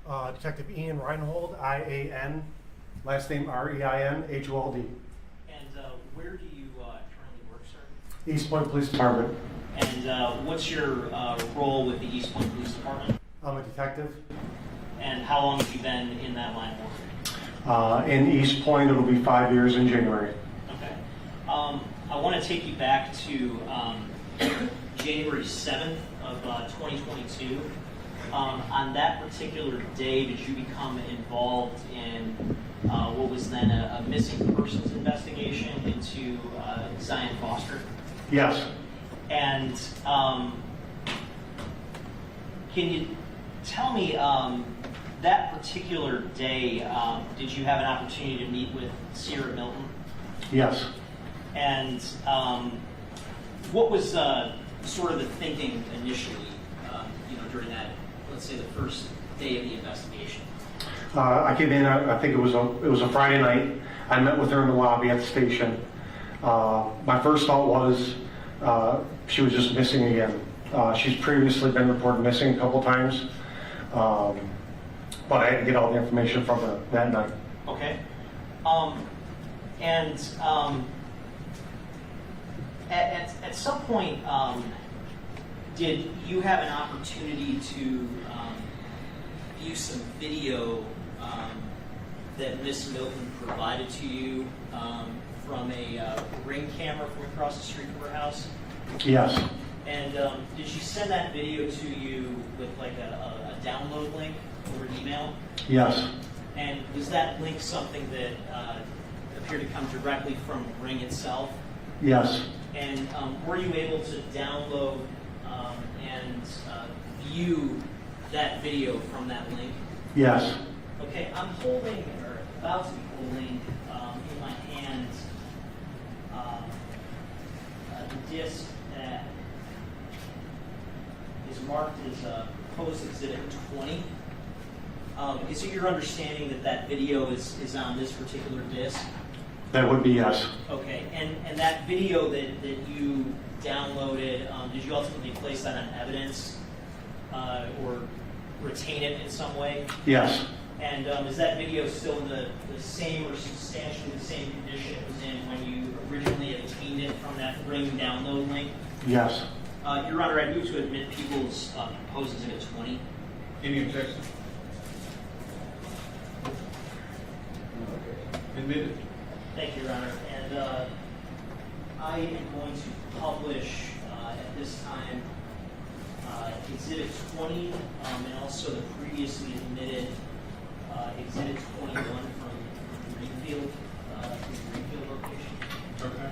Detective Ian Reinhold, I-A-N, last name R-E-I-N-H-O-L-D. And where do you currently work, sir? Eastpointe Police Department. And what's your role with the Eastpointe Police Department? I'm a detective. And how long have you been in that line of work? In Eastpointe, it'll be 5 years in January. Okay. I want to take you back to January 7th of 2022. On that particular day, did you become involved in what was then a missing persons investigation into Zion Foster? Yes. And can you tell me, that particular day, did you have an opportunity to meet with Sierra Milton? Yes. And what was sort of the thinking initially, during that, let's say, the first day of the investigation? I came in, I think it was a Friday night. I met with her in the lobby at the station. My first thought was she was just missing again. She's previously been reported missing a couple times, but I had to get all the information from her that night. Okay. At some point, did you have an opportunity to view some video that Miss Milton provided to you from a ring camera from across the street from her house? Yes. And did she send that video to you with like a download link over email? Yes. And was that link something that appeared to come directly from Ring itself? Yes. And were you able to download and view that video from that link? Yes. Okay, I'm holding, or about to be holding, in my hand the disc that is marked as Proposed Exhibit 20. Is it your understanding that that video is on this particular disc? That would be yes. Okay, and that video that you downloaded, did you ultimately place that on evidence or retain it in some way? Yes. And is that video still in the same or substantially the same condition it was in when you originally obtained it from that Ring download link? Yes. Your Honor, I move to admit People's Proposed Exhibit 20. Any objection? Admitted. Thank you, Your Honor. And I am going to publish at this time Exhibit 20 and also the previously admitted Exhibit 21 from Greenfield, the Greenfield location. Okay.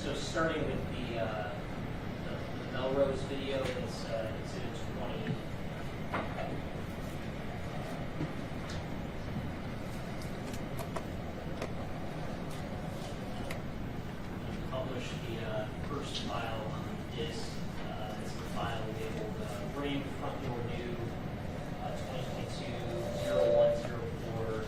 So starting with the Melrose video, it's Exhibit 20. Publish the first file on the disk. It's the file labeled Ring Front Door New 2022-0104 2219.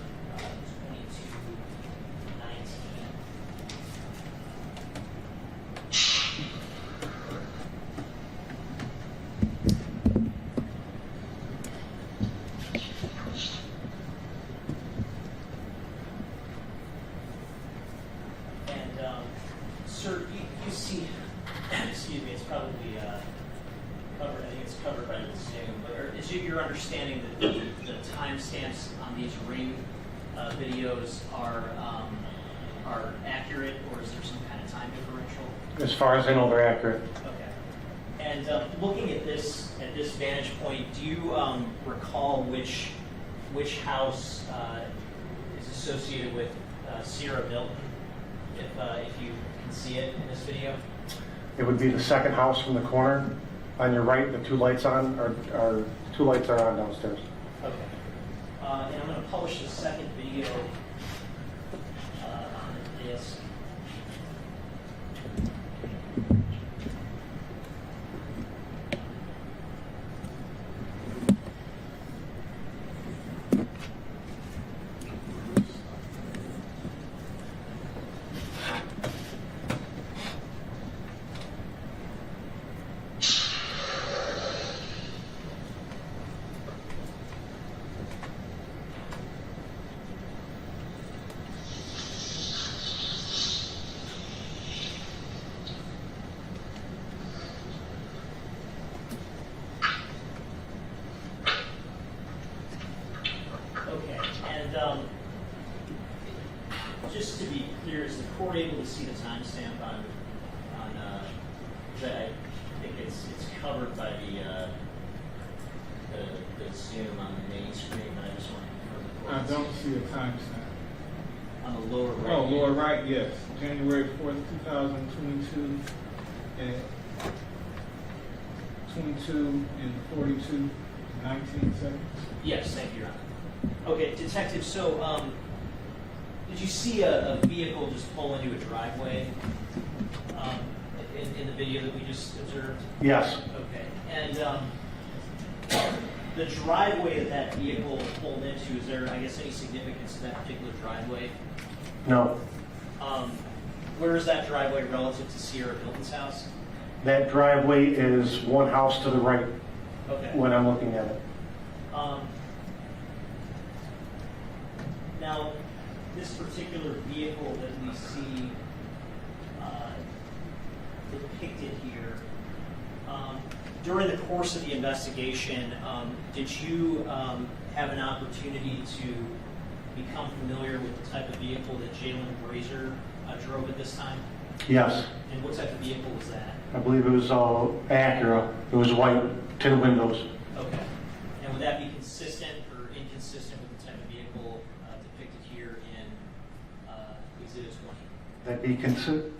Sir, you see, excuse me, it's probably covered, I think it's covered by the Zoom, but is it your understanding that the timestamps on these Ring videos are accurate, or is there some kind of time differential? As far as I know, they're accurate. Okay. And looking at this vantage point, do you recall which house is associated with Sierra Milton, if you can see it in this video? It would be the second house from the corner. On your right, the two lights on, are two lights are on downstairs. Okay. And I'm going to publish the second video on the disc. And just to be clear, is the court able to see the timestamp on that? I think it's covered by the Zoom on the main screen, but I just want to confirm. I don't see a timestamp. On the lower right. Oh, lower right, yes. January 4th, 2022, at 22 and 42, 19 seconds. Yes, thank you, Your Honor. Okay, Detective, so did you see a vehicle just pull into a driveway in the video that we just observed? Yes. Okay, and the driveway that vehicle pulled into, is there, I guess, any significance to that particular driveway? No. Where is that driveway relative to Sierra Hilton's house? That driveway is one house to the right Okay. when I'm looking at it. Now, this particular vehicle that we see depicted here, during the course of the investigation, did you have an opportunity to become familiar with the type of vehicle that Jaylin Brazier drove at this time? Yes. And what type of vehicle was that? I believe it was Acura. It was white, tinted windows. Okay. And would that be consistent or inconsistent with the type of vehicle depicted here in Exhibit 20? That'd be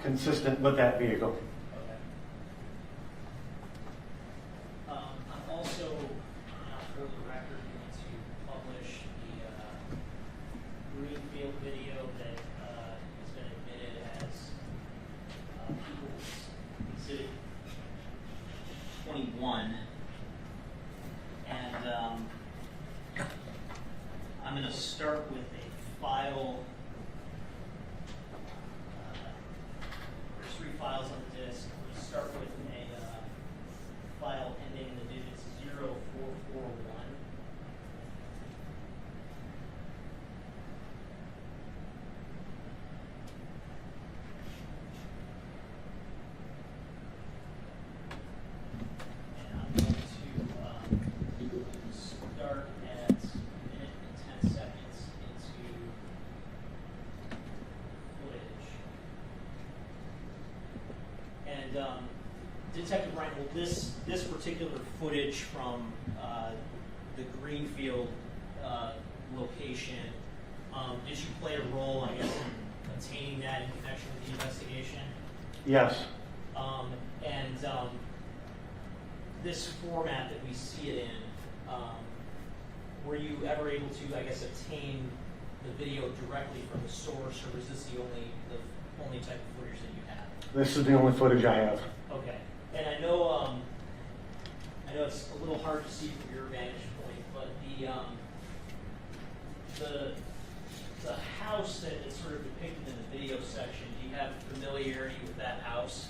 consistent with that vehicle. Okay. I'm also, for the record, going to publish the Greenfield video that has been admitted as People's Exhibit 21. And I'm going to start with a file. There's 3 files on the disk. We'll start with a file ending in the digits 0441. And I'm going to start at a minute and 10 seconds into footage. And Detective Reinhold, this particular footage from the Greenfield location, did you play a role, I guess, in obtaining that in connection with the investigation? Yes. This format that we see it in, were you ever able to, I guess, obtain the video directly from the source, or was this the only type of footage that you have? This is the only footage I have. Okay, and I know it's a little hard to see from your vantage point, but the house that is sort of depicted in the video section, do you have familiarity with that house?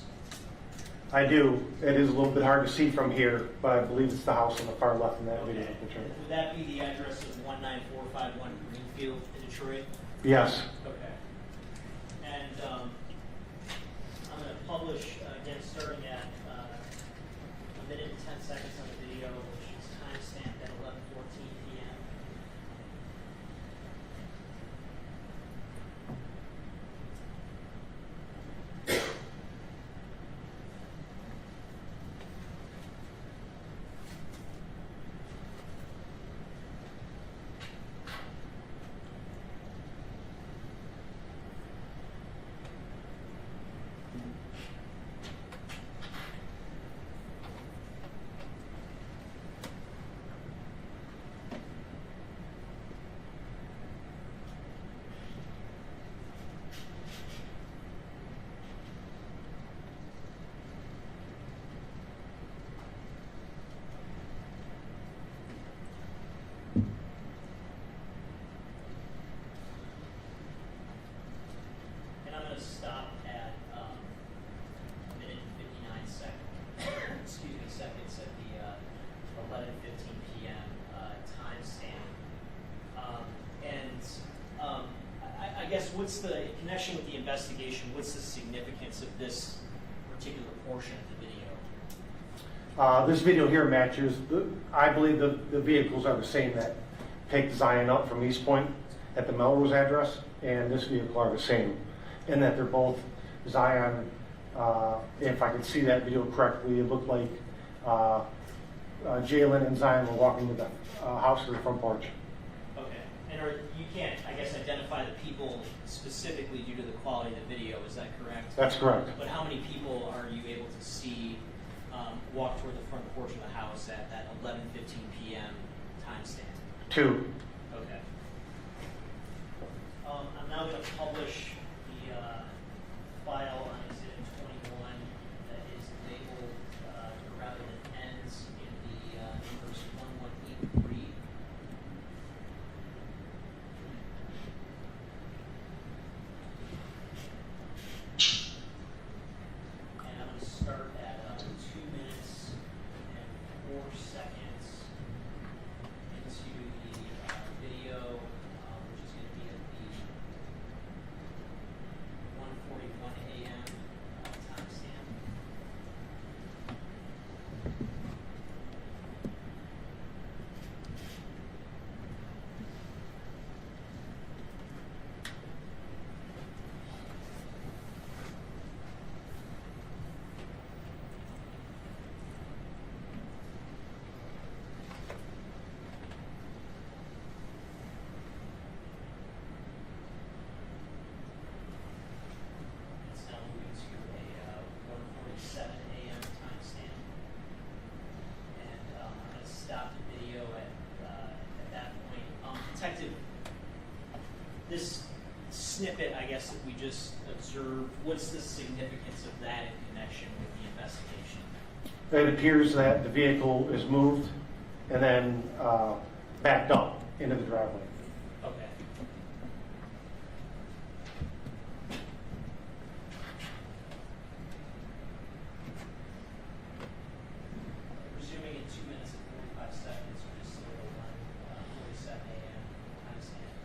I do. It is a little bit hard to see from here, but I believe it's the house on the far left in that video picture. Would that be the address of 19451 Greenfield in Detroit? Yes. Okay. And I'm going to publish, again, starting at a minute and 10 seconds on the video, which is timestamped at 11:14 p.m. And I'm going to stop at a minute and 59 seconds at the 11:15 p.m. timestamp. I guess what's in connection with the investigation, what's the significance of this particular portion of the video? This video here matches, I believe the vehicles are the same that picked Zion up from Eastpointe. at the Melrose address and this vehicle are the same, in that they're both Zion. If I could see that video correctly, it looked like Jaylin and Zion were walking to the house to the front porch. Okay. And you can't, I guess, identify the people specifically due to the quality of the video, is that correct? That's correct. But how many people are you able to see walk toward the front porch of the house at that 11:15 p.m. timestamp? 2. Okay. I'm now going to publish the file on Exhibit 21 that is labeled, or rather that ends in the numbers 1183. And I'm going to start at 2 minutes and 4 seconds into the video, which is going to be at the 1:41 a.m. Timestamp. It's now moving to a 1:47 a.m. timestamp. And I'm going to stop the video at that point. Detective, this snippet, I guess, that we just observed, what's the significance of that in connection with the investigation? It appears that the vehicle is moved and then backed up into the driveway. Okay. Resuming in 2 minutes and 45 seconds, which is still 1:47 a.m. timestamp.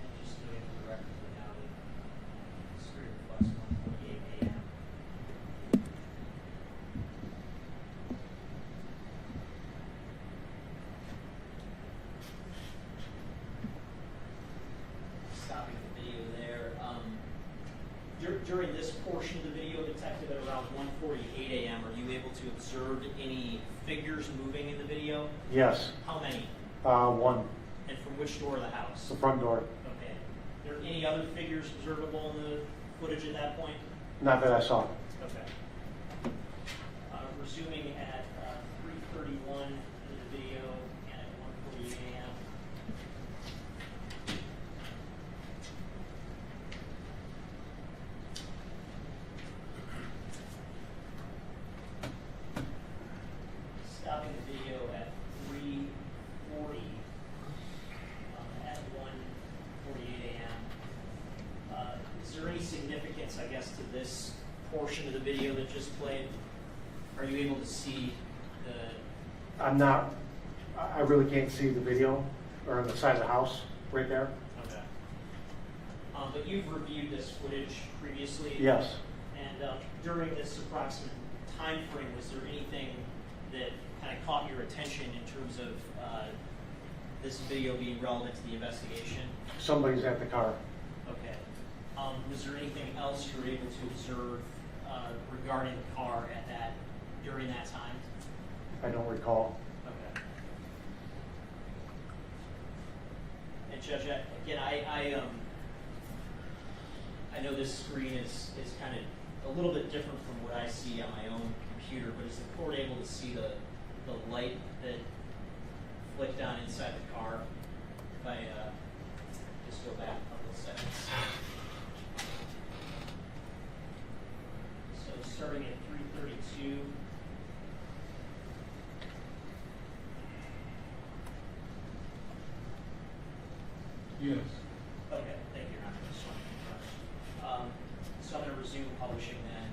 And just doing it for the record for now, the screen reflects 1:48 a.m. Stopping the video there. During this portion of the video, Detective, at around 1:48 a.m., are you able to observe any figures moving in the video? Yes. How many? 1. And from which door of the house? The front door. Okay. Are there any other figures observable in the footage at that point? Not that I saw. Okay. Resuming at 3:31 in the video and at 1:48 a.m. Stopping the video at 3:40 at 1:48 a.m. Is there any significance, I guess, to this portion of the video that just played? Are you able to see the? I'm not, I really can't see the video or on the side of the house right there. Okay. But you've reviewed this footage previously? Yes. And during this approximate time frame, was there anything that kind of caught your attention in terms of this video being relevant to the investigation? Somebody's at the car. Okay. Was there anything else you were able to observe regarding the car during that time? I don't recall. Okay. And Judge, again, I know this screen is kind of a little bit different from what I see on my own computer, but is the court able to see the light that flicked on inside the car? If I just go back a couple of seconds. So starting at 3:32. Yes. Okay, thank you, Your Honor. Just wanted to confirm. So I'm going to resume publishing then.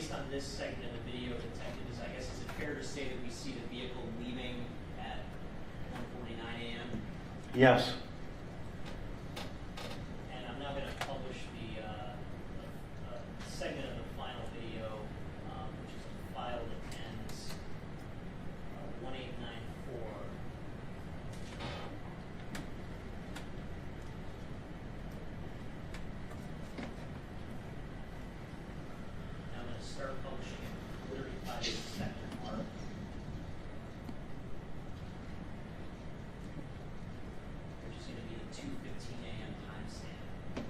based on this segment of the video, Detective, is it fair to say that we see the vehicle leaving at 1:49 a.m.? Yes. And I'm now going to publish the segment of the final video, which is a file that ends 1894. Now I'm going to start publishing it 35 second mark. Which is going to be the 2:15 a.m. timestamp.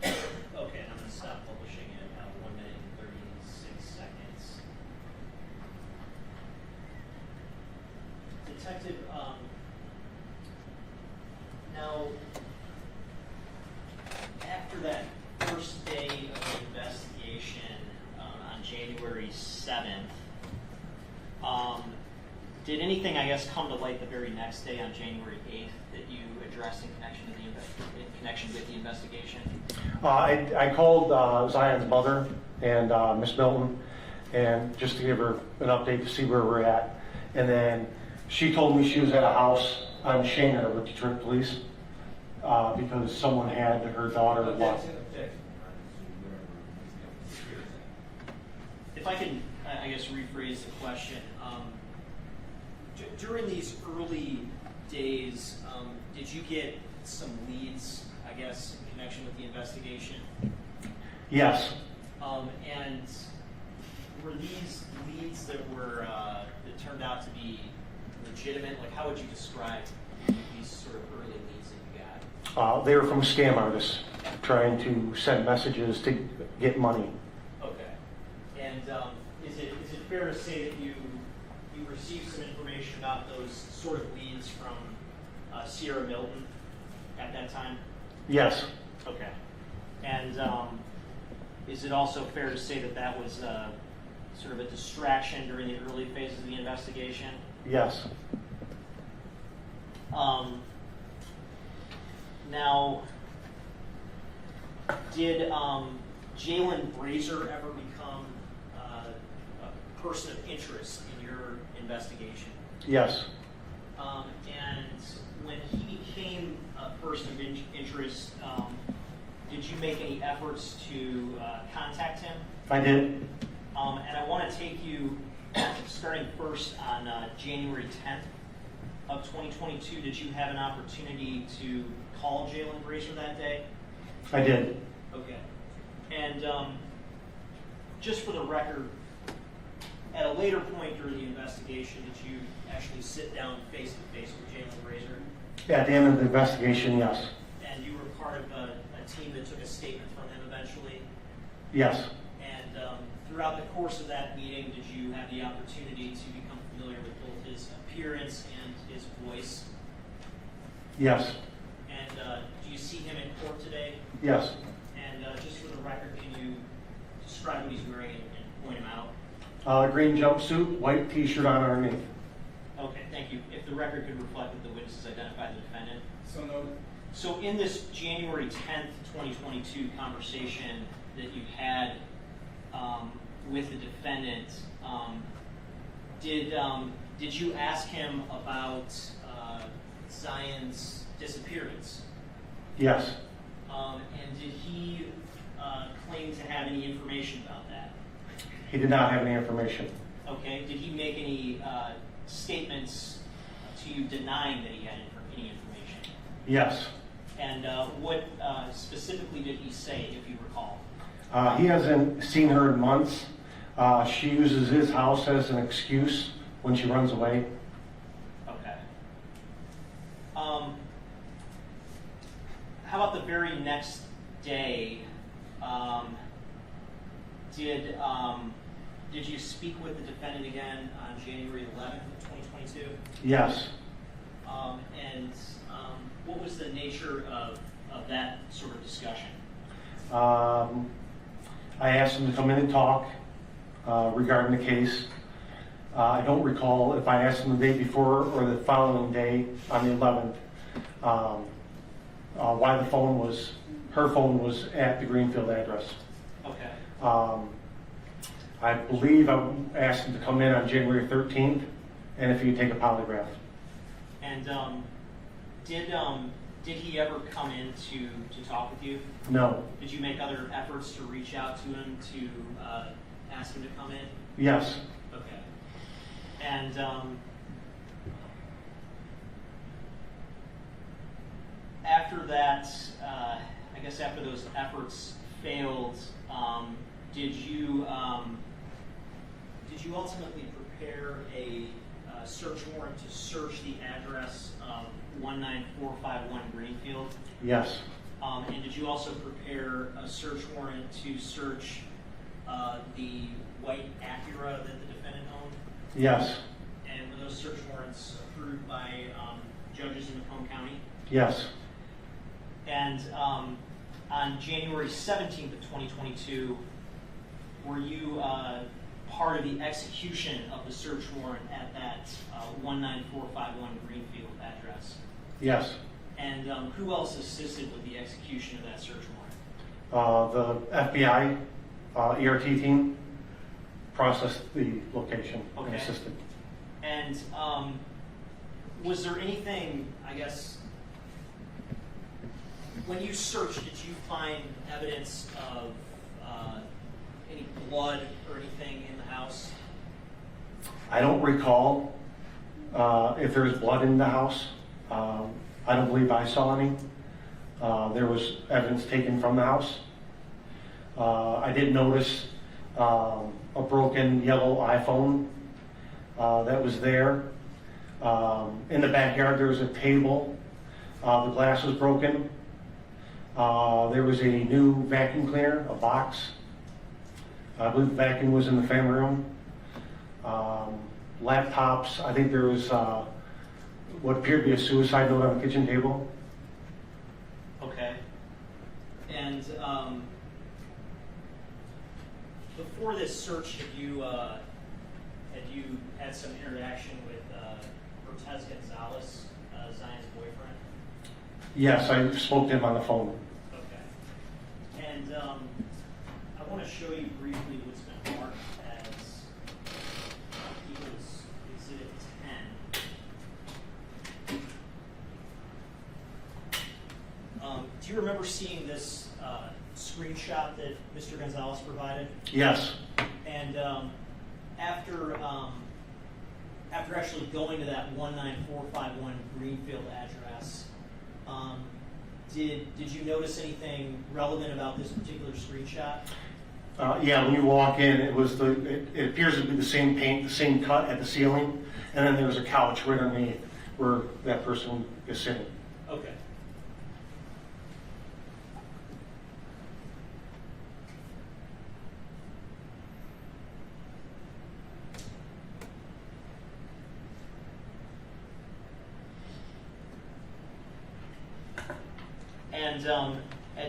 Okay, and I'm going to stop publishing it at 1 minute and 36 seconds. Detective, now, after that first day of the investigation on January 7th, did anything, come to light the very next day on January 8th that you addressed in connection with the investigation? I called Zion's mother and Miss Milton, and just to give her an update to see where we're at. And then she told me she was at a house on Shaner with Detroit Police because someone had her daughter locked. If I can, rephrase the question. During these early days, did you get some leads, in connection with the investigation? Yes. And were these leads that were that turned out to be legitimate? Like, how would you describe these sort of early leads that you got? They were from scam artists trying to send messages to get money. Okay. And is it fair to say that you received some information about those sort of leads from Sierra Milton at that time? Yes. Okay. And is it also fair to say that that was sort of a distraction during the early phases of the investigation? Yes. Now, did Jaylin Brazier ever become a person of interest in your investigation? Yes. And when he became a person of interest, did you make any efforts to contact him? I did. And I want to take you, starting first on January 10th of 2022, did you have an opportunity to call Jaylin Brazier that day? I did. Okay. And just for the record, at a later point during the investigation, did you actually sit down face-to-face with Jaylin Brazier? At the end of the investigation, yes. And you were part of a team that took a statement from him eventually? Yes. And throughout the course of that meeting, did you have the opportunity to become familiar with both his appearance and his voice? Yes. And do you see him in court today? Yes. And just for the record, can you describe what he's wearing and point him out? Green jumpsuit, white T-shirt on underneath. Okay, thank you. If the record could reflect that the witnesses identified the defendant. So noted. So in this January 10th, 2022 conversation that you had with the defendant, did you ask him about Zion's disappearance? Yes. And did he claim to have any information about that? He did not have any information. Okay. Did he make any statements to you denying that he had any information? Yes. And what specifically did he say, if you recall? He hasn't seen her in months. She uses his house as an excuse when she runs away. Okay. How about the very next day? Did you speak with the defendant again on January 11th of 2022? Yes. And what was the nature of that sort of discussion? I asked him to come in and talk regarding the case. I don't recall if I asked him the day before or the following day on the 11th why her phone was at the Greenfield address. Okay. I believe I asked him to come in on January 13th and if he could take a polygraph. And did he ever come in to talk with you? No. Did you make other efforts to reach out to him to ask him to come in? Yes. Okay. And after that, I guess after those efforts failed, did you ultimately prepare a search warrant to search the address of 19451 Greenfield? Yes. And did you also prepare a search warrant to search the white Acura that the defendant owned? Yes. And were those search warrants approved by judges in Macomb County? Yes. And on January 17th of 2022, were you part of the execution of the search warrant at that 19451 Greenfield address? Yes. And who else assisted with the execution of that search warrant? The FBI ERT team processed the location and Okay. assisted. And was there anything, I guess, when you searched, did you find evidence of any blood or anything in the house? I don't recall if there was blood in the house. I don't believe I saw any. There was evidence taken from the house. I did notice a broken yellow iPhone that was there. In the backyard, there was a table. The glass was broken. There was a new vacuum cleaner, a box. I believe the vacuum was in the family room. Laptops, I think there was what appeared to be a suicide note on the kitchen table. Okay. And before this search, had you had some interaction with Cortez Gonzalez, Zion's boyfriend? Yes, I spoke to him on the phone. Okay. And I want to show you briefly what's been marked as Eagles Exhibit 10. Do you remember seeing this screenshot that Mr. Gonzalez provided? Yes. And after actually going to that 19451 Greenfield address, did you notice anything relevant about this particular screenshot? Yeah, when you walk in, it appears to be the same paint, the same cut at the ceiling, and then there's a couch right underneath where that person is sitting. Okay. And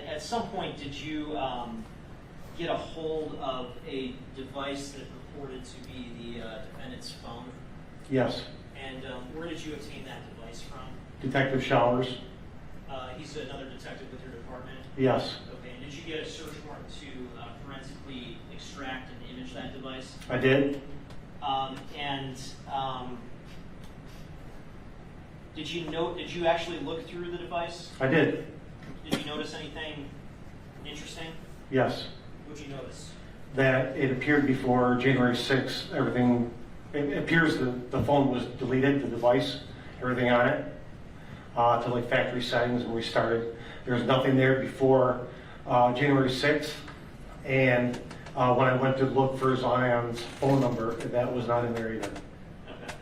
at some point, did you get a hold of a device that purported to be the defendant's phone? Yes. And where did you obtain that device from? Detective Showers. He's another detective with your department? Yes. Okay, and did you get a search warrant to forensically extract and image that device? I did. Did you actually look through the device? I did. Did you notice anything interesting? Yes. What did you notice? That it appeared before January 6th, everything It appears the phone was deleted, the device, everything on it, to like factory settings and restarted. There's nothing there before January 6th, and when I went to look for Zion's phone number, that was not in there either. Okay.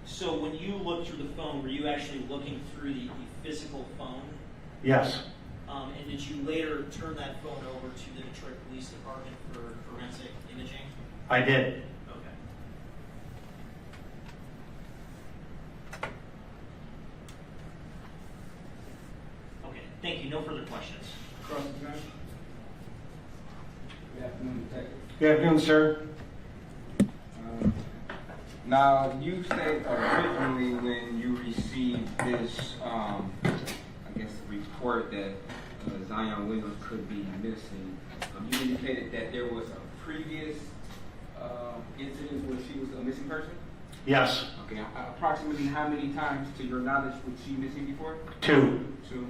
So when you looked through the phone, were you actually looking through the physical phone? Yes, And did you later turn that phone over to the Detroit Police Department for forensic imaging? I did. Okay. Okay, thank you. No further questions. Cross-examination. Good afternoon, Detective. Good afternoon, sir. Now, you said originally when you received this, report that Zion Williams could be missing, you indicated that there was a previous incident where she was a missing person? Yes, Okay, approximately how many times, to your knowledge, was she missing before? 2. Two.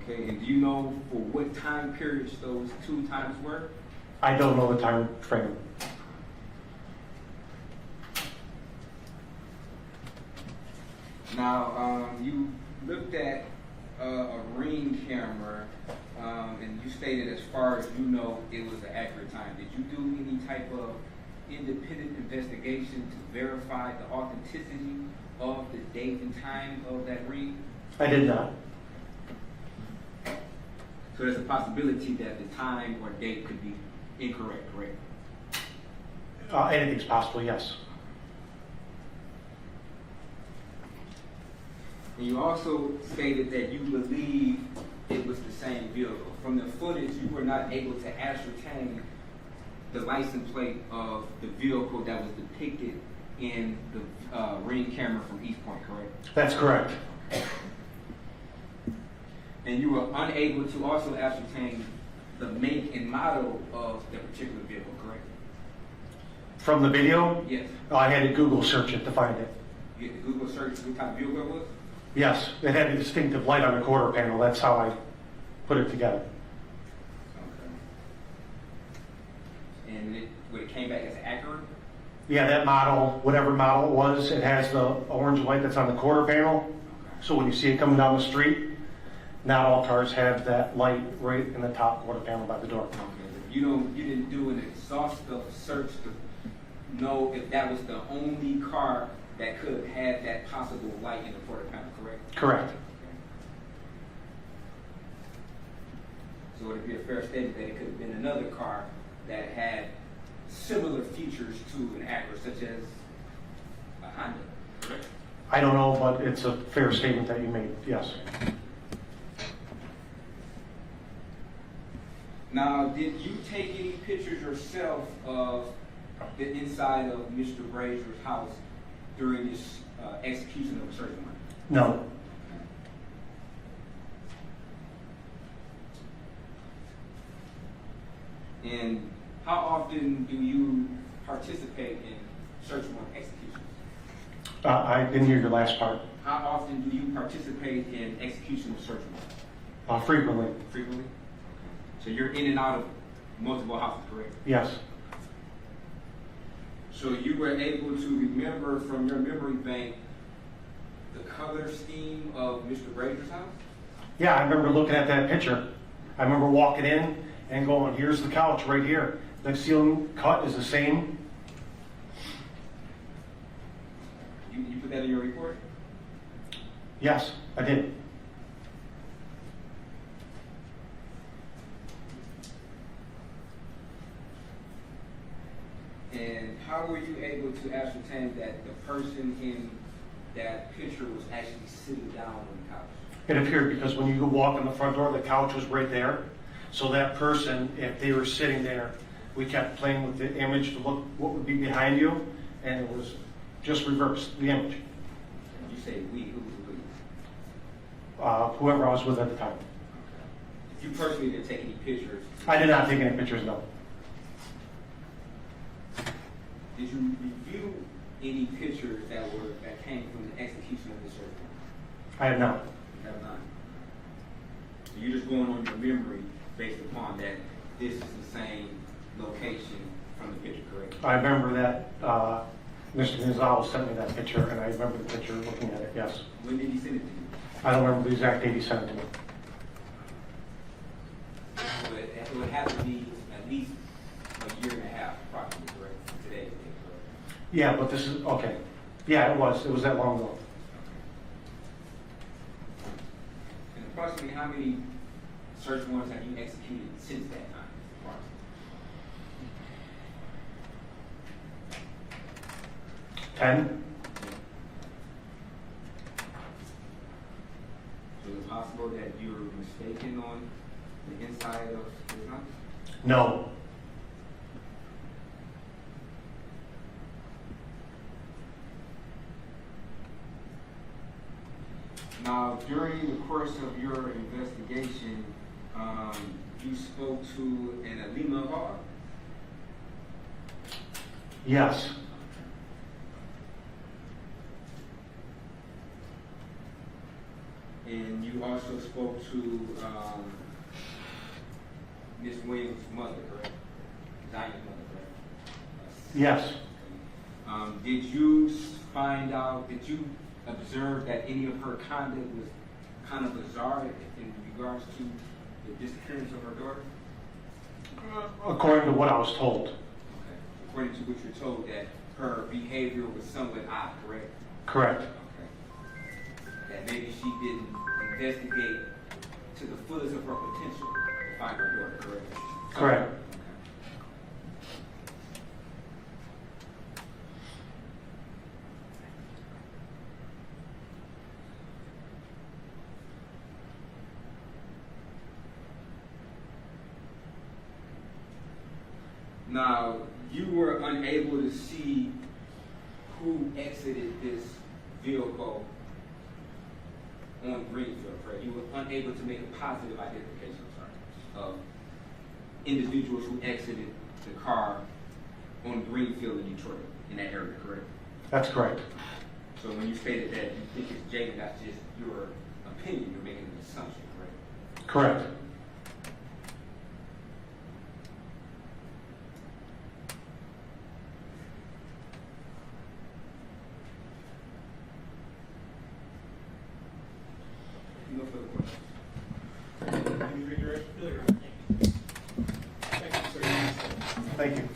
Okay, and do you know for what time periods those 2 times were? I don't know the time frame. Now, you looked at a ring camera, and you stated as far as you know, it was an accurate time. Did you do any type of independent investigation to verify the authenticity of the date and time of that ring? I did not. So there's a possibility that the time or date could be incorrect, correct? Anything's possible, yes. And you also stated that you believe it was the same vehicle. From the footage, you were not able to ascertain the license plate of the vehicle that was depicted in the ring camera from Eastpointe, correct? That's correct. And you were unable to also ascertain the make and model of the particular vehicle, correct? From the video, Yes. I had to Google search it to find it. You had to Google search what type of vehicle it was? Yes, it had a distinctive light on the quarter panel. That's how I put it together. Okay. And when it came back as accurate? Yeah, that model, whatever model it was, it has the orange light that's on the quarter panel. Okay. So when you see it coming down the street, not all cars have that light right in the top quarter panel by the door. Okay. You didn't do an exhaustive search to know if that was the only car that could have had that possible light in the quarter panel, correct? Correct. Okay. So would it be a fair statement that it could have been another car that had similar features to an Acura, such as a Honda, correct? I don't know, but it's a fair statement that you made, yes. Now, did you take any pictures yourself of the inside of Mr. Brazier's house during this execution of a search warrant? No, And how often do you participate in search warrant executions? I didn't hear your last part. How often do you participate in execution of search warrants? Frequently, Frequently? So you're in and out of multiple houses, correct? yes. So you were able to remember from your memory bank the color scheme of Mr. Brazier's house? Yeah, I remember looking at that picture. I remember walking in and going, here's the couch right here. The ceiling cut is the same. You put that in your report? Yes, I did. And how were you able to ascertain that the person in that picture was actually sitting down on the couch? It appeared because when you walk in the front door, the couch was right there. So that person, if they were sitting there, we kept playing with the image to look what would be behind you, and it was just reversed, the image. You say we, who was we? Whoever I was with at the time. You personally didn't take any pictures. I did not take any pictures, no. Did you review any pictures that came from the execution of the search warrant? I have not. You have not. So you're just going on your memory based upon that this is the same location from the picture, correct? I remember that Mr. Gonzalez sent me that picture, and I remember the picture looking at it, yes. When did he send it to you? I don't remember the exact date he sent it to me. But it would have to be at least a year and a half, approximately, correct? Today's date, correct? Yeah, but this is, okay. Yeah, it was that long ago. And approximately how many search warrants have you executed since that time? Approximately. 10? So it's possible that you were mistaken on the inside of the house? No. Now, during the course of your investigation, you spoke to an Alima Hall? Yes. And you also spoke to Ms. Williams' mother, correct? Diane's mother, correct? Yes. Did you find out, did you observe that any of her conduct was kind of bizarre in regards to the disappearance of her daughter? According to what I was told. Okay. According to what you're told, that her behavior was somewhat odd, correct? Correct. Okay. That maybe she didn't investigate to the fullest of her potential to find her daughter, correct? Correct. Okay. Now, you were unable to see who exited this vehicle on Greenfield, correct? You were unable to make a positive identification, of individuals who exited the car on Greenfield in Detroit, in that area, correct? That's correct. So when you stated that you think it's Jaylin, that's just your opinion, you're making an assumption, correct? Correct. No further questions. Any redirect? Thank you. Thank you, sir. Thank you.